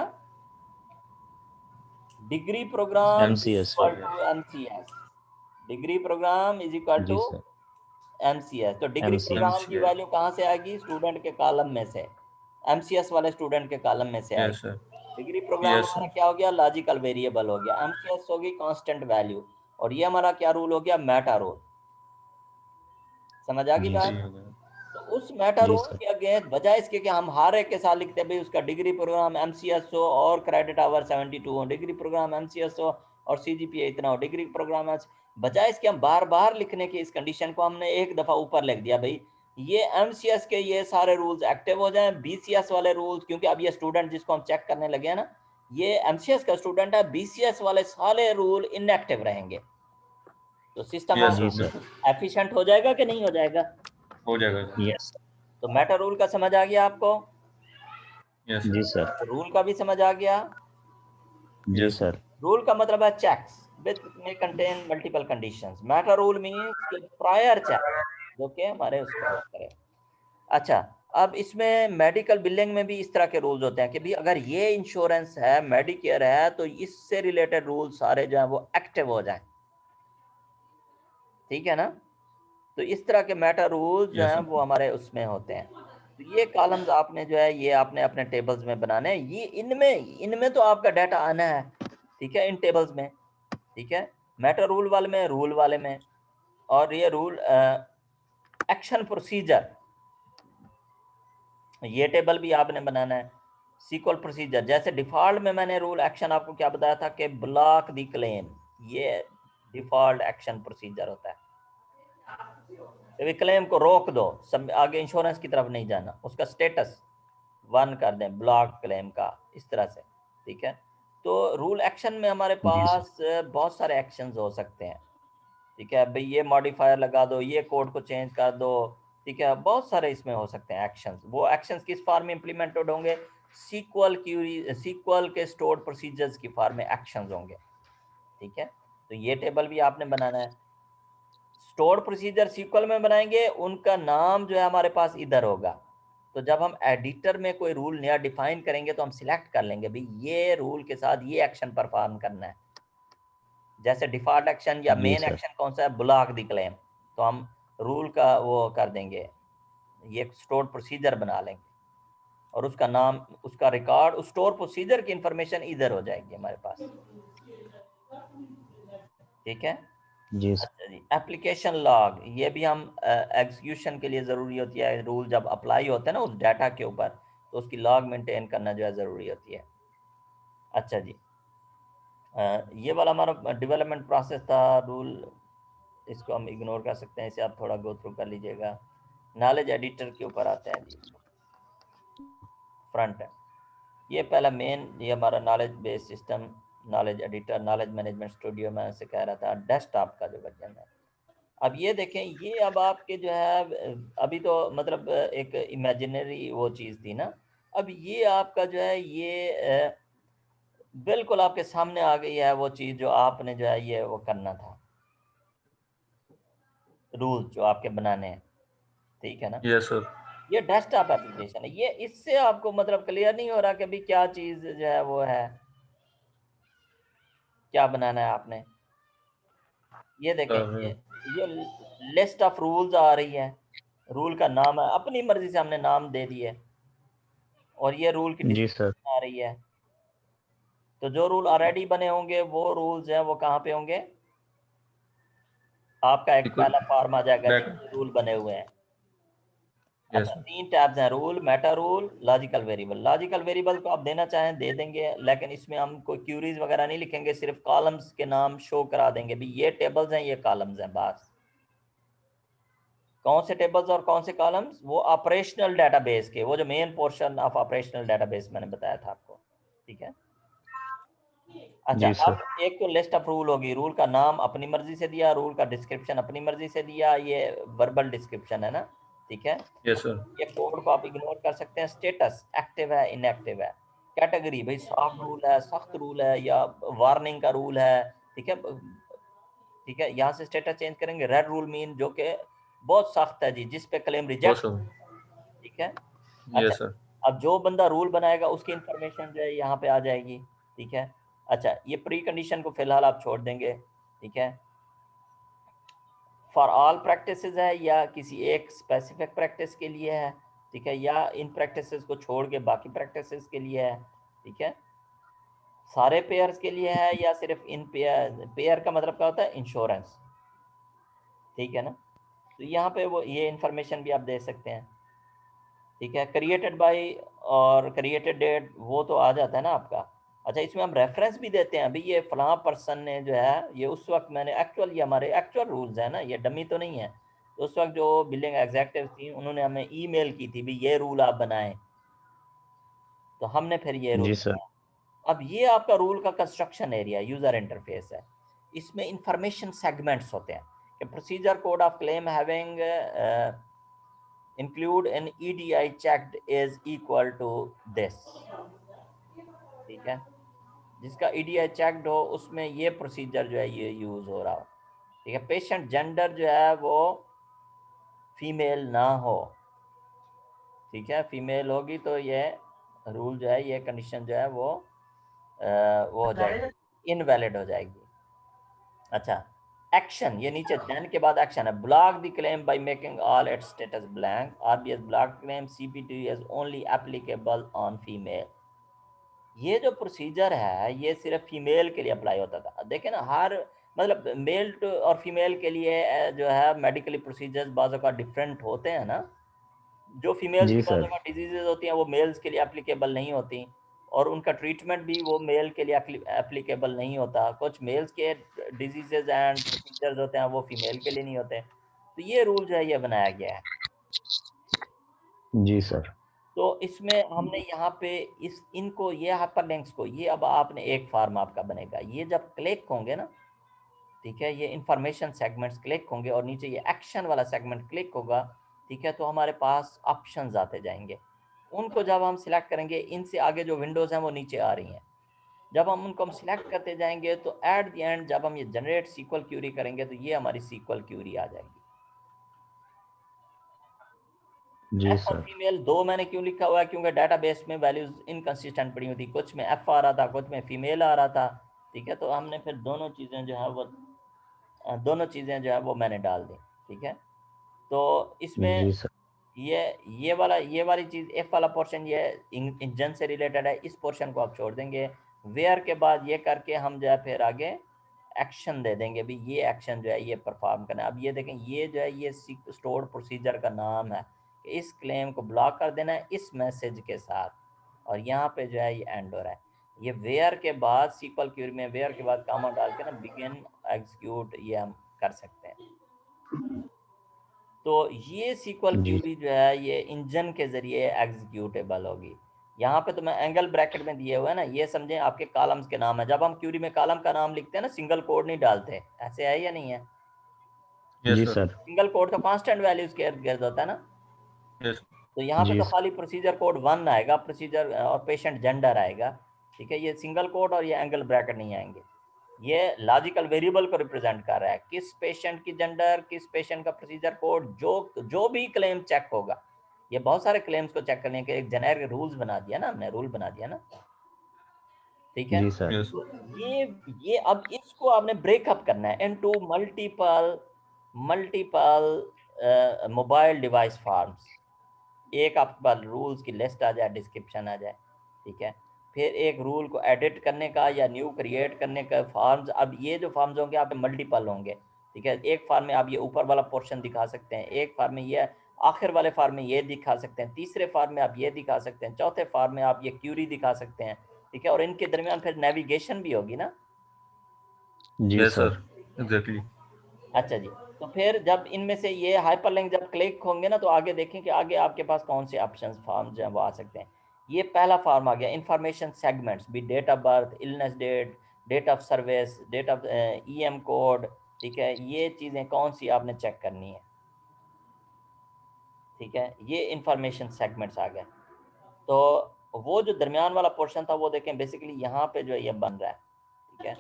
Degree programme is MCS. Equal to MCS. Degree programme is equal जी टू सर। एमसीएस। तो डिग्री एमसीएस। प्रोग्राम की एमसीएस। वैल्यू कहाँ से आएगी? स्टूडेंट के कॉलम में से, एमसीएस वाले स्टूडेंट के कॉलम में से यस आएगी। सर। डिग्री प्रोग्राम यस हमारा सर। क्या हो गया? लॉजिकल वेरिएबल हो गया। एमसीएस होगी कांस्टेंट वैल्यू, और ये हमारा क्या रूल हो गया? Meta rule. समझ आ गई जी बात? सही सर। हो गया। तो उस मेटा जी रूल सर। के अगेंस्ट, बजाय इसके कि हम हर एक के साथ लिखते हैं भाई उसका डिग्री प्रोग्राम MCS हो और क्रेडिट आवर 72 हो, डिग्री प्रोग्राम MCS हो और CGPA इतना हो, डिग्री प्रोग्राम है, बजाय इसके हम बार बार लिखने की इस कंडीशन को हमने एक दफा ऊपर लिख दिया भाई ये MCS के ये सारे रूल्स एक्टिव हो जाएं, BCS वाले रूल्स, क्योंकि अब ये स्टूडेंट जिसको हम चेक करने लगे हैं ना ये MCS का स्टूडेंट है, BCS वाले सारे रूल इनएक्टिव रहेंगे, तो सिस्टम यस जी सर, सर। बिल्कुल एफिशिएंट हो जाएगा कि नहीं हो जाएगा? हो जाएगा। यस तो मेटा रूल का समझ आ गया आपको? यस जी सर, सर। रूल का भी समझ आ गया? जी यस सर। रूल का मतलब है चेक्स विच में contain multiple conditions. Meta rule means कि प्रायर चेक जो कि हमारे उसको करे। अच्छा, अब इसमें मेडिकल बिलिंग में भी इस तरह के रूल्स होते हैं कि भी अगर ये इंश्योरेंस है, मेडिकेयर है, तो इससे रिलेटेड रूल सारे जो है वो एक्टिव हो जाएं, ठीक है ना? तो इस तरह के मेटा रूल्स जो यस हैं सर, वो हमारे उसमें होते हैं। तो ये कॉलम्स आपने जो है ये आपने अपने टेबल्स में बनाने हैं, ये इनमें तो आपका डाटा आना है, ठीक है, इन टेबल्स में, ठीक है, मेटा रूल वाले में, रूल वाले में, और ये रूल एक्शन प्रोसीजर, ये टेबल भी आपने बनाना है। सीक्वल प्रोसीजर, जैसे डिफॉल्ट में मैंने रूल एक्शन आपको क्या बताया था कि ब्लॉक द क्लेम, ये डिफॉल्ट एक्शन प्रोसीजर होता है, क्लेम को रोक दो, सब आगे इंश्योरेंस की तरफ नहीं जाना, उसका स्टेटस 1 कर दें, ब्लॉक क्लेम का, इस तरह से, ठीक है। तो रूल एक्शन में हमारे जी सर। पास बहुत सारे एक्शंस हो सकते हैं, ठीक है भाई, ये मॉडिफायर लगा दो, ये कोड को चेंज कर दो, ठीक है, बहुत सारे इसमें हो सकते हैं एक्शंस। वो एक्शंस किस फॉर्म में इंप्लीमेंटेड होंगे? सीक्वल क्यूरी, सीक्वल के स्टोर्ड प्रोसीजर्स की फॉर्म में एक्शंस होंगे, ठीक है। तो ये टेबल भी आपने बनाना है। स्टोर्ड प्रोसीजर सीक्वल में बनाएंगे, उनका नाम जो है हमारे पास इधर होगा। तो जब हम एडिटर में कोई रूल नया डिफाइन करेंगे तो हम सिलेक्ट कर लेंगे भाई ये रूल के साथ ये एक्शन परफॉर्म करना है। जैसे डिफॉल्ट एक्शन या जी मेन सर। एक्शन कौन सा है? ब्लॉक द क्लेम, तो हम रूल का वो कर देंगे, ये स्टोर्ड प्रोसीजर बना लेंगे, और उसका नाम, उसका रिकॉर्ड, उस स्टोर प्रोसीजर की इंफॉर्मेशन इधर हो जाएगी हमारे पास, ठीक है। जी सर। अच्छा जी, एप्लीकेशन लॉग, ये भी हम एग्जीक्यूशन के लिए ज़रूरी होती है, रूल जब अप्लाई होते हैं ना उस डाटा के ऊपर, तो उसकी लॉग मेंटेन करना जो है ज़रूरी होती है। अच्छा जी, ये वाला हमारा डेवलपमेंट प्रोसेस था, रूल इसको हम इग्नोर कर सकते हैं, इसे आप थोड़ा गो थ्रू कर लीजिएगा। नॉलेज एडिटर के ऊपर आते हैं जी, फ्रंट है ये पहला मेन, ये हमारा knowledge base system, knowledge editor, knowledge management studio में से कह रहा था, डेस्कटॉप का जो वर्जन है। अब ये देखें, ये अब आपके जो है अभी तो मतलब एक इमेजिनरी वो चीज़ थी ना, अब ये आपका जो है ये बिल्कुल आपके सामने आ गई है वो चीज़ जो आपने जो है ये वो करना था, रूल्स जो आपके बनाने हैं, ठीक है ना। यस सर, ये डेस्कटॉप एप्लीकेशन है, ये इससे आपको मतलब क्लियर नहीं हो रहा कि अभी क्या चीज़ जो है वो है, क्या बनाना है आपने। ये देखें, ये लिस्ट ऑफ रूल्स आ रही है, रूल का नाम है, अपनी मर्जी से हमने नाम दे दिए, और ये रूल की जी सर। डिस्क्रिप्शन आ रही है। तो जो रूल ऑलरेडी बने होंगे वो रूल्स हैं वो कहाँ पे होंगे? आपका एक बिल्कुल पहला फॉर्म आ जाएगा जी, बैक। रूल बने हुए हैं। यस अच्छा, 3 टैब्स हैं, rule, Meta rule, logical variable. Logical variable को आप देना चाहें दे देंगे, लेकिन इसमें हम कोई क्यूरीज वगैरह नहीं लिखेंगे, सिर्फ कॉलम्स के नाम शो करा देंगे भी ये टेबल्स हैं, ये कॉलम्स हैं, बस। कौन से टेबल्स और कौन से कॉलम्स? वो ऑपरेशनल डेटाबेस के, वो जो main portion of operational database मैंने बताया था आपको, ठीक है। अच्छा, जी सर। अब एक तो लिस्ट ऑफ रूल होगी, रूल का नाम अपनी मर्जी से दिया, रूल का डिस्क्रिप्शन अपनी मर्जी से दिया, ये वर्बल डिस्क्रिप्शन है ना, ठीक है। यस सर, ये कोड को आप इग्नोर कर सकते हैं। स्टेटस, एक्टिव है, इनएक्टिव है। कैटेगरी, भाई सॉफ्ट रूल है, सख्त रूल है, या वार्निंग का रूल है, ठीक है, ठीक है। यहाँ से स्टेटस चेंज करेंगे, रेड रूल मीन जो कि बहुत सख्त है जी, जिस पे क्लेम वो रिजेक्ट, सब। ठीक है। अच्छा, यस सर, अब जो बंदा रूल बनाएगा उसकी इंफॉर्मेशन जो है यहाँ पे आ जाएगी, ठीक है। अच्छा, ये प्री कंडीशन को फिलहाल आप छोड़ देंगे, ठीक है। फॉर ऑल प्रैक्टिसेस है या किसी एक स्पेसिफिक प्रैक्टिस के लिए है, ठीक है, या इन प्रैक्टिसेस को छोड़ के बाकी प्रैक्टिसेस के लिए है, ठीक है। सारे पेयर्स के लिए है या सिर्फ इन पेयर, पेयर का मतलब क्या होता है? इंश्योरेंस, ठीक है ना। तो यहाँ पे वो ये इंफॉर्मेशन भी आप दे सकते हैं। ठीक है। क्रिएटेड बाय और क्रिएटेड डेट वो तो आ जाता है ना आपका। अच्छा, इसमें हम रेफरेंस भी देते हैं, अभी ये फलां पर्सन ने जो है ये उस वक्त मैंने एक्चुअल, ये हमारे एक्चुअल रूल्स है ना, ये डमी तो नहीं है। तो उस वक्त जो बिलिंग एग्जेक्टिव थी उन्होंने हमें ईमेल की थी भी ये रूल आप बनाएं, तो हमने फिर ये रूल जी सर। बनाया। अब ये आपका रूल का कंस्ट्रक्शन एरिया यूजर इंटरफेस है। इसमें इंफॉर्मेशन सेगमेंट्स होते हैं कि procedure code of claim having include an EDI checked is equal to this। ठीक है, जिसका EDI checked हो उसमें ये प्रोसीजर जो है ये यूज हो रहा हो। ठीक है, पेशेंट जेंडर जो है वो फीमेल ना हो। ठीक है, फीमेल होगी तो ये रूल जो है, ये कंडीशन जो है वो हो जाएगी, इनवैलिड हो जाएगी। अच्छा, एक्शन, ये नीचे देन के बाद एक्शन है, block the claim by making all it's status blank. RBS block claim CPT is only applicable on female. ये जो प्रोसीजर है ये सिर्फ फीमेल के लिए अप्लाई होता था। देखें ना, हर मतलब मेल और फीमेल के लिए जो है मेडिकली प्रोसीजर्स बाज़ों का डिफरेंट होते हैं ना। जो फीमेल्स जी की बाज़ों सर। का डिजीजेज होती हैं वो मेल्स के लिए एप्लीकेबल नहीं होती, और उनका ट्रीटमेंट भी वो मेल के लिए एप्लीकेबल नहीं होता। कुछ मेल्स के डिजीजेज एंड प्रोसीजर्स होते हैं वो फीमेल के लिए नहीं होते। तो ये रूल जो है ये बनाया गया है। जी सर। तो इसमें हमने यहाँ पे इनको ये हाइपरलिंक्स को, ये अब आपने एक फार्म आपका बनेगा, ये जब क्लिक होंगे ना, ठीक है, ये इंफॉर्मेशन सेगमेंट्स क्लिक होंगे और नीचे ये एक्शन वाला सेगमेंट क्लिक होगा। ठीक है, तो हमारे पास ऑप्शंस आते जाएंगे, उनको जब हम सिलेक्ट करेंगे, इनसे आगे जो विंडोज हैं वो नीचे आ रही हैं, जब हम उनको सिलेक्ट करते जाएंगे तो एट द एंड जब हम ये जनरेट सीक्वल क्यूरी करेंगे तो ये हमारी सीक्वल क्यूरी आ जाएगी। जी एफ और सर। फीमेल दो मैंने क्यों लिखा हुआ है, क्योंकि डाटाबेस में वैल्यूज इनकंसिस्टेंट पड़ी हुई थी, कुछ में एफ आ रहा था कुछ में फीमेल आ रहा था। ठीक है, तो हमने फिर दोनों चीज़ें जो है वो दोनों चीज़ें जो है वो मैंने डाल दी। ठीक है, तो इसमें जी सर। ये वाली चीज़ एफ वाला पोर्शन ये इंजन से रिलेटेड है, इस पोर्शन को आप छोड़ देंगे। वेयर के बाद ये करके हम जो है फिर आगे एक्शन दे देंगे भी ये एक्शन जो है ये परफॉर्म करना है। अब ये देखें, ये जो है ये स्टोर्ड प्रोसीजर का नाम है कि इस क्लेम को ब्लॉक कर देना है इस मैसेज के साथ, और यहाँ पे जो है ये एंड हो रहा है। ये वेयर के बाद सीक्वल क्यूरी में वेयर के बाद कामा डाल के ना बिगिन एग्जीक्यूट ये हम कर सकते हैं। तो ये सीक्वल जी क्यूरी जो है ये इंजन के जरिए एग्जीक्यूटेबल होगी। यहाँ पे तो मैं एंगल ब्रैकेट में दिए हुए है ना, ये समझें आपके कॉलम्स के नाम है। जब हम क्यूरी में कॉलम का नाम लिखते हैं ना, सिंगल कोड नहीं डालते, ऐसे है या नहीं है? यस जी सर। सर। सिंगल कोड तो कांस्टेंट वैल्यूज के इर्द गिर्द होता है ना। यस। तो यहाँ पे जी तो सर। खाली प्रोसीजर कोड 1 आएगा, प्रोसीजर और पेशेंट जेंडर आएगा। ठीक है, ये सिंगल कोड और ये एंगल ब्रैकेट नहीं आएंगे। ये लॉजिकल वेरिएबल को रिप्रेजेंट कर रहा है, किस पेशेंट की जेंडर, किस पेशेंट का प्रोसीजर कोड, जो भी क्लेम चेक होगा। ये बहुत सारे क्लेम्स को चेक करने के एक जेनेरिक रूल्स बना दिया ना हमने, रूल बना दिया ना। ठीक है, जी सर। यस। तो ये अब इसको आपने ब्रेकअप करना है into multiple multiple mobile device farms. एक आपके पास रूल्स की लिस्ट आ जाए, डिस्क्रिप्शन आ जाए। ठीक है, फिर एक रूल को एडिट करने का या न्यू क्रिएट करने का फॉर्म्स। अब ये जो फॉर्म्स होंगे आप मल्टीपल होंगे। ठीक है, एक फॉर्म में आप ये ऊपर वाला पोर्शन दिखा सकते हैं, एक फॉर्म में ये आखिर वाले फॉर्म में ये दिखा सकते हैं, तीसरे फॉर्म में आप ये दिखा सकते हैं, चौथे फॉर्म में आप ये क्यूरी दिखा सकते हैं। ठीक है, और इनके दरमियान फिर नेविगेशन भी होगी ना। जी यस सर। Sir, exactly. अच्छा जी, तो फिर जब इनमें से ये हाइपरलिंक जब क्लिक होंगे ना तो आगे देखें कि आगे आपके पास कौन से ऑप्शंस फॉर्म जो है वो आ सकते हैं। ये पहला फॉर्म आ गया, इंफॉर्मेशन सेगमेंट्स भी, date of birth, illness date, date of service, date of EM code. ठीक है, ये चीज़ें कौन सी आपने चेक करनी है। ठीक है, ये इंफॉर्मेशन सेगमेंट्स आ गए। तो वो जो दरमियान वाला पोर्शन था वो देखें बेसिकली यहाँ पे जो है ये बन रहा है। ठीक है,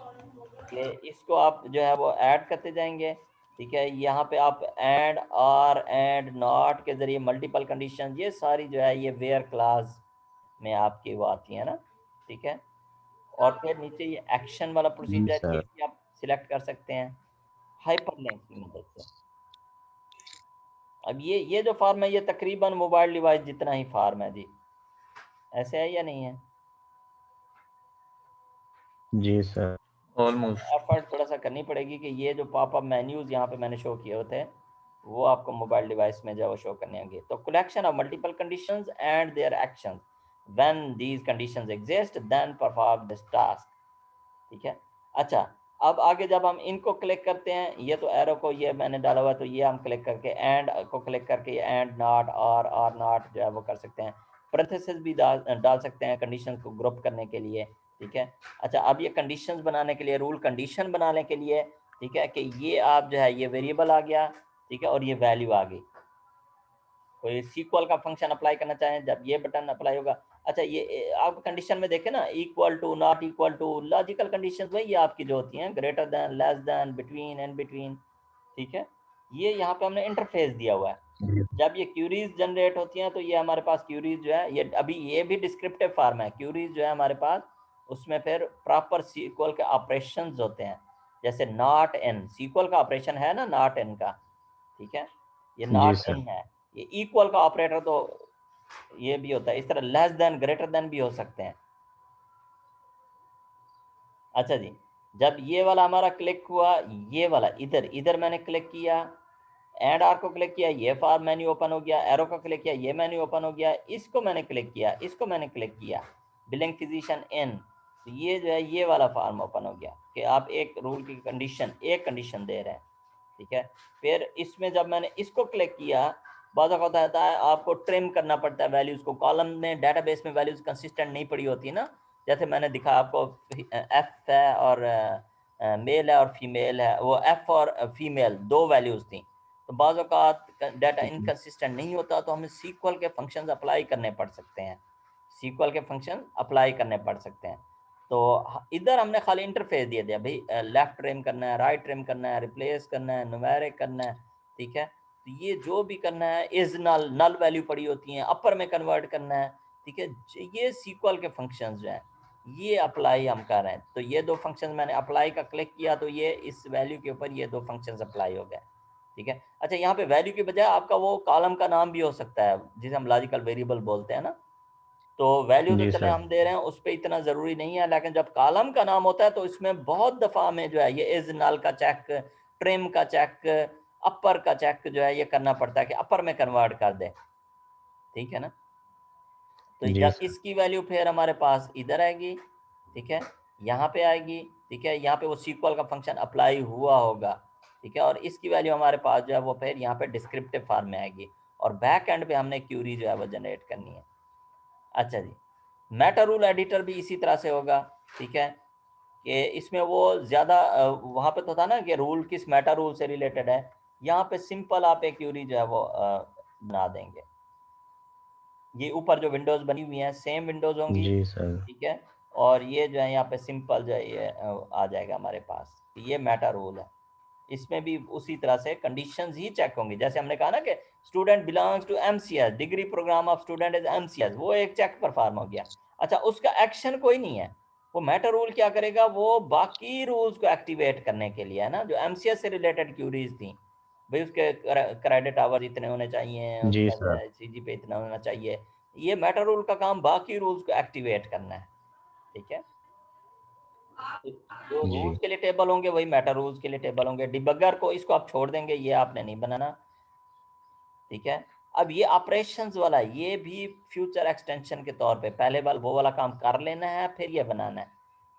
ये इसको आप जो है वो ऐड करते जाएंगे। ठीक है, यहाँ पे आप एंड, आर, एंड, नॉट के जरिए मल्टीपल कंडीशन, ये सारी जो है ये वेयर क्लास में आपकी वो आती है ना। ठीक है, और फिर नीचे ये एक्शन वाला जी प्रोसीजर ये सर। भी आप सिलेक्ट कर सकते हैं हाइपरलिंक की मदद से। अब ये जो फार्म है ये तकरीबन मोबाइल डिवाइस जितना ही फार्म है जी, ऐसे है या नहीं है? जी सर। ऑलमोस्ट। एफर्ट थोड़ा सा करनी पड़ेगी कि ये जो पॉपअप मेन्यूज यहाँ पे मैंने शो किए होते हैं वो आपको मोबाइल डिवाइस में जो शो करने होंगे। तो collection of multiple conditions and their actions, when these conditions exist then perform this task. ठीक है। अच्छा, अब आगे जब हम इनको क्लिक करते हैं, ये तो एरो को ये मैंने डाला हुआ, तो ये हम क्लिक करके एंड को क्लिक करके एंड नॉट और नॉट जो है वो कर सकते हैं। पैरेंथेसिस भी डाल सकते हैं कंडीशंस को ग्रुप करने के लिए। ठीक है। अच्छा, अब ये कंडीशंस बनाने के लिए, रूल कंडीशन बनाने के लिए, ठीक है, कि ये आप जो है ये वेरिएबल आ गया, ठीक है, और ये वैल्यू आ गई। कोई सीक्वल का फंक्शन अप्लाई करना चाहें, जब ये बटन अप्लाई होगा। अच्छा, ये आप कंडीशन में देखें ना, equal to, not equal to, logical condition वही आपकी जो होती हैं, greater than, less than, between, in between. ठीक है। ये यहाँ पे हमने इंटरफेस दिया हुआ है। जब ये क्यूरीज जनरेट होती हैं तो ये हमारे पास क्यूरीज जो है, ये अभी ये भी डिस्क्रिप्टिव फार्म है। क्यूरीज जो है हमारे पास, उसमें फिर प्रॉपर सीक्वल के ऑपरेशंस होते हैं, जैसे नॉट इन, सीक्वल का ऑपरेशन है ना नॉट इन का। ठीक है, ये जी नॉट सर। इन है। ये इक्वल का ऑपरेटर तो ये भी होता है, इस तरह लेस देन, ग्रेटर देन भी हो सकते हैं। अच्छा जी, जब ये वाला हमारा क्लिक हुआ, ये वाला इधर इधर मैंने क्लिक किया, एंड आर को क्लिक किया, ये फार्म मेन्यू ओपन हो गया, एरो को क्लिक किया, ये मेन्यू ओपन हो गया, इसको मैंने क्लिक किया, इसको मैंने क्लिक किया, बिलिंग फिजिशियन इन, तो ये जो है ये वाला फार्म ओपन हो गया कि आप एक रूल की कंडीशन, एक कंडीशन दे रहे हैं। ठीक है। फिर इसमें जब मैंने इसको क्लिक किया, बाद होता है आपको ट्रिम करना पड़ता है वैल्यूज को। कॉलम में, डेटाबेस में वैल्यूज कंसिस्टेंट नहीं पड़ी होती है ना, जैसे मैंने दिखा आपको, एफ है और मेल है और फीमेल है, वो एफ और फीमेल दो वैल्यूज थी, तो बाज़ औक़ात डाटा इनकंसिस्टेंट नहीं होता, तो हमें सीक्वल के फंक्शंस अप्लाई करने पड़ सकते हैं, सीक्वल के फंक्शन अप्लाई करने पड़ सकते हैं। तो इधर हमने खाली इंटरफेस दिया दिया भाई, लेफ्ट ट्रिम करना है, राइट ट्रिम करना है, रिप्लेस करना है, न्यूमेरिक करना है। ठीक है। तो ये जो भी करना है, इज नल, नल वैल्यू पड़ी होती हैं, अपर में कन्वर्ट करना है। ठीक है। ये सीक्वल के फंक्शंस जो हैं ये अप्लाई हम कर रहे हैं। तो ये दो फंक्शन मैंने अप्लाई का क्लिक किया, तो ये इस वैल्यू के ऊपर ये दो फंक्शंस अप्लाई हो गए। ठीक है। अच्छा, यहाँ पे वैल्यू के बजाय आपका वो कॉलम का नाम भी हो सकता है, जिसे हम लॉजिकल वेरिएबल बोलते हैं ना। तो वैल्यू तो जी चले सर। हम दे रहे हैं, उस पर इतना ज़रूरी नहीं है, लेकिन जब कॉलम का नाम होता है तो इसमें बहुत दफ़ा में जो है ये इज नल का चेक, ट्रिम का चेक, अपर का चेक जो है ये करना पड़ता है कि अपर में कन्वर्ट कर दे। ठीक है ना। तो जी जब सर। इसकी वैल्यू फिर हमारे पास इधर आएगी, ठीक है, यहाँ पे आएगी। ठीक है, यहाँ पे वो सीक्वल का फंक्शन अप्लाई हुआ होगा। ठीक है, और इसकी वैल्यू हमारे पास जो है वो फिर यहाँ पे डिस्क्रिप्टिव फॉर्म में आएगी, और बैक एंड पे हमने क्यूरी जो है वो जनरेट करनी है। अच्छा जी, मेटा रूल एडिटर भी इसी तरह से होगा। ठीक है, कि इसमें वो ज़्यादा वहाँ पे तो था ना कि रूल किस मेटा रूल से रिलेटेड है, यहाँ पे सिंपल आप एक क्यूरी जो है वो बना देंगे। ये ऊपर जो विंडोज़ बनी हुई हैं सेम विंडोज़ होंगी। जी सर। ठीक है, और ये जो है यहाँ पे सिंपल जो है ये आ जाएगा हमारे पास, ये मेटा रूल है। इसमें भी उसी तरह से कंडीशंस ही चेक होंगी, जैसे हमने कहा ना कि student belongs to MCS, degree programme of student is MCS, वो एक चेक परफॉर्म हो गया। अच्छा, उसका एक्शन कोई नहीं है, वो मेटा रूल क्या करेगा, वो बाकी रूल्स को एक्टिवेट करने के लिए है ना, जो एमसीएस से रिलेटेड क्यूरीज थी भाई, उसके क्रेडिट आवर इतने होने चाहिए, जी उसका जो सर। है सीजी पे इतना होना चाहिए। ये मेटा रूल का काम बाकी रूल्स को एक्टिवेट करना है। ठीक है, जो जी। रूल्स के लिए टेबल होंगे वही मेटा रूल्स के लिए टेबल होंगे। डिबगर को इसको आप छोड़ देंगे, ये आपने नहीं बनाना। ठीक है, अब ये ऑपरेशंस वाला, ये भी फ्यूचर एक्सटेंशन के तौर पे पहले बार वो वाला काम कर लेना है, फिर ये बनाना है।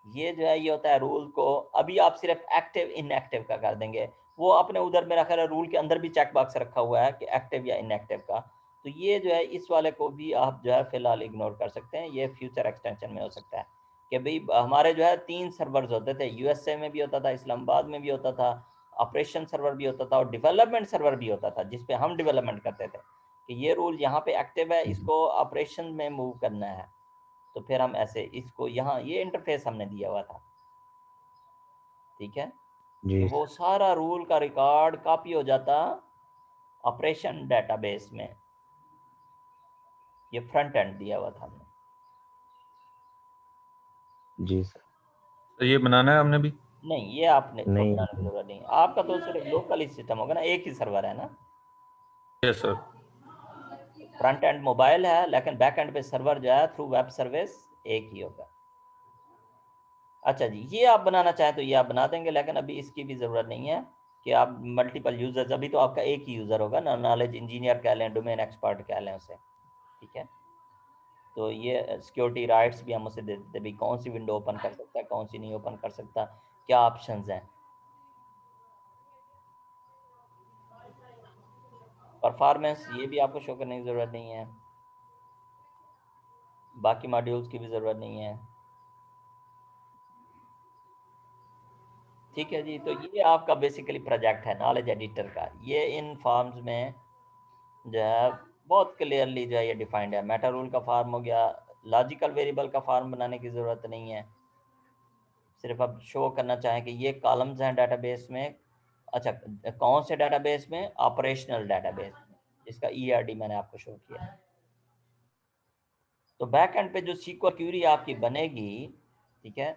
ये जो है ये होता है रूल को, अभी आप सिर्फ एक्टिव इनएक्टिव का कर देंगे। वो अपने उधर मेरा ख्याल है रूल के अंदर भी चेक बॉक्स रखा हुआ है कि एक्टिव या इनएक्टिव का, तो ये जो है इस वाले को भी आप जो है फिलहाल इग्नोर कर सकते हैं, ये फ्यूचर एक्सटेंशन में हो सकता है। कि भाई हमारे जो है 3 सर्वर्स होते थे, यूएसए में भी होता था, इस्लामाबाद में भी होता था, ऑपरेशन सर्वर भी होता था, और डेवलपमेंट सर्वर भी होता था जिसपे हम डेवलपमेंट करते थे, कि ये रूल यहाँ पे एक्टिव है, इसको ऑपरेशन में मूव करना है। तो फिर हम ऐसे इसको यहाँ ये इंटरफेस हमने दिया हुआ था। ठीक है, कि जी वो सर। सारा रूल का रिकॉर्ड कॉपी हो जाता ऑपरेशन डेटाबेस में। ये फ्रंट एंड दिया हुआ था हमने। जी सर। तो ये बनाना है हमने भी। नहीं, ये आपने को नहीं। बनाने की जरूरत नहीं, आपका तो सिर्फ लोकल ही सिस्टम होगा ना, एक ही सर्वर है ना। Yes sir. Front end mobile है, लेकिन बैक एंड पे सर्वर जो है थ्रू वेब सर्विस एक ही होगा। अच्छा जी, ये आप बनाना चाहें तो ये आप बना देंगे, लेकिन अभी इसकी भी ज़रूरत नहीं है, कि आप मल्टीपल यूजर्स, अभी तो आपका एक ही यूजर होगा ना, नॉलेज इंजीनियर कह लें, डोमेन एक्सपर्ट कह लें उसे, ठीक है। तो ये सिक्योरिटी राइट्स भी हम उसे दे देते भी कौन सी विंडो ओपन कर सकता है, कौन सी नहीं ओपन कर सकता, क्या ऑप्शंस हैं। परफॉर्मेंस ये भी आपको शो करने की ज़रूरत नहीं है, बाकी मॉड्यूल्स की भी ज़रूरत नहीं है, ठीक है जी। तो ये आपका बेसिकली प्रोजेक्ट है नॉलेज एडिटर का। ये इन फॉर्म्स में जो है बहुत क्लियरली जो है ये डिफाइंड है। मेटा रूल का फॉर्म हो गया, लॉजिकल वेरिएबल का फॉर्म बनाने की ज़रूरत नहीं है, सिर्फ अब शो करना चाहें कि ये कॉलम्स हैं डाटाबेस में। अच्छा, कौन से डाटाबेस में? ऑपरेशनल डाटाबेस में, जिसका ERD मैंने आपको शो किया। तो बैक एंड पे जो SQL क्यूरी आपकी बनेगी, ठीक है।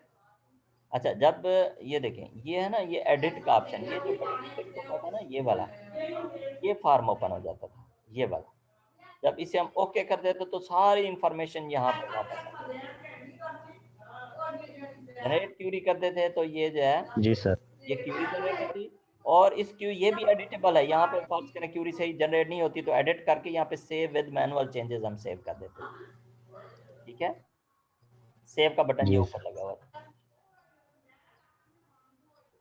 अच्छा, जब ये देखें, ये है ना, ये एडिट का ऑप्शन, ये जो टिक होता था ना, ये वाला, ये फॉर्म ओपन हो जाता था, ये वाला। जब इसे हम ओके कर देते तो सारी इंफॉर्मेशन यहाँ पर वापस आ जाती। जनरेट क्यूरी करते थे तो ये जो है, जी सर। ये क्यूरी जनरेट होती, और इस क्यू ये भी एडिटेबल है। यहाँ पे फर्ज करें क्यूरी सही जनरेट नहीं होती तो एडिट करके यहाँ पे सेव विद मैनुअल चेंजेस हम सेव कर देते हैं, ठीक है। सेव का बटन ये जी ऊपर सर। लगा हुआ था।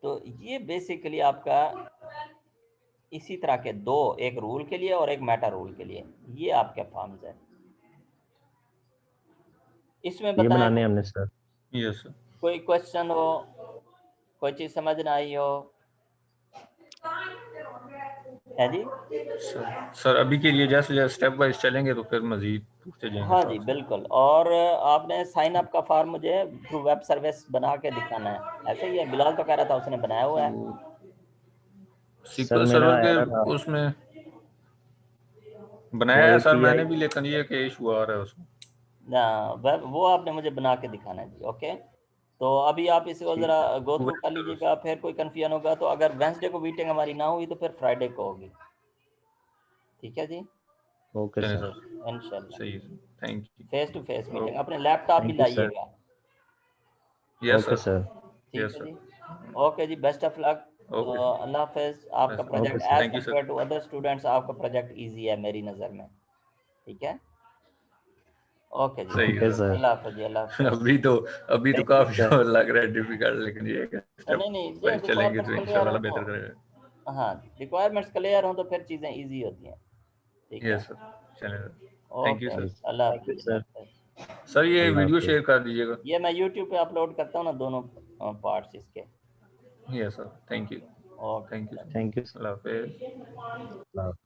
तो ये बेसिकली आपका इसी तरह के दो, एक रूल के लिए और एक मेटा रूल के लिए, ये आपके फॉर्म्स है। इसमें ये बताएं बनाने हमने सर। Yes sir. कोई क्वेश्चन हो, कोई चीज समझ ना आई हो, है जी। सर अभी के लिए जैसे स्टेप बाय चलेंगे तो फिर मजीद पूछते जाएंगे हाँ साथ जी साथ। बिल्कुल। और आपने साइन अप का फॉर्म मुझे थ्रू वेब सर्विस बना के दिखाना है, ऐसे ही है? बिलाल तो कह रहा था उसने बनाया हुआ है। सर SQL मेरा सर्वर के एरर आ उसमें वो बनाया है सर मैंने API। भी, लेकिन ये कि इशू आ रहा है उसमें। ना, वो आपने मुझे बना के दिखाना है जी। ओके, तो अभी आप इसको ठीक ज़रा है। गो थ्रू कर लीजिएगा, फिर कोई कन्फ्यूजन होगा तो अगर वेंसडे को मीटिंग हमारी ना हुई तो फिर फ्राइडे को होगी, ठीक है जी। ओके चलें सर। सर। इंशाल्लाह सही है sir, thank you. Face to face meeting, okay, अपने लैपटॉप भी थैंक यू सर। लाइएगा, यस ओके सर। सर। ठीक यस है सर। जी। ओके जी, बेस्ट ऑफ लक। तो ओके अल्लाह हाफिज़। आपका sir. Okay project sir. As thank you sir. Compare to other students आपका प्रोजेक्ट इजी है मेरी नज़र में, ठीक है। ओके जी, सही ओके, ओके है सर। अल्लाह हाफिज़ जी, अल्लाह सर। हाफिज़। अभी तो थैंक यू काफी सर। लग रहा है डिफिकल्ट, लेकिन ये है कि स्टेप नहीं नहीं, जो वाइज चलेंगे रिक्वायरमेंट्स तो क्लियर इंशाल्लाह हो अल्लाह तो, बेहतर करेगा। हाँ, रिक्वायरमेंट्स क्लियर हो तो फिर चीज़ें इजी होती हैं, ठीक है। Yes sir. चलें सर। थैंक यू ओके, जी सर। सर। अल्लाह थैंक हाफिज़ यू जी, अल्लाह सर। हाफिज़। सर ये अल्लाह वीडियो हाफिज। शेयर कर दीजिएगा। ये मैं यूट्यूब पे अपलोड करता हूँ ना, दोनों पार्ट्स इसके। Yes sir, thank you. Okay, thank you Allah sir. Thank you sir. Allah हाफिज़। अल्लाह हाफिज।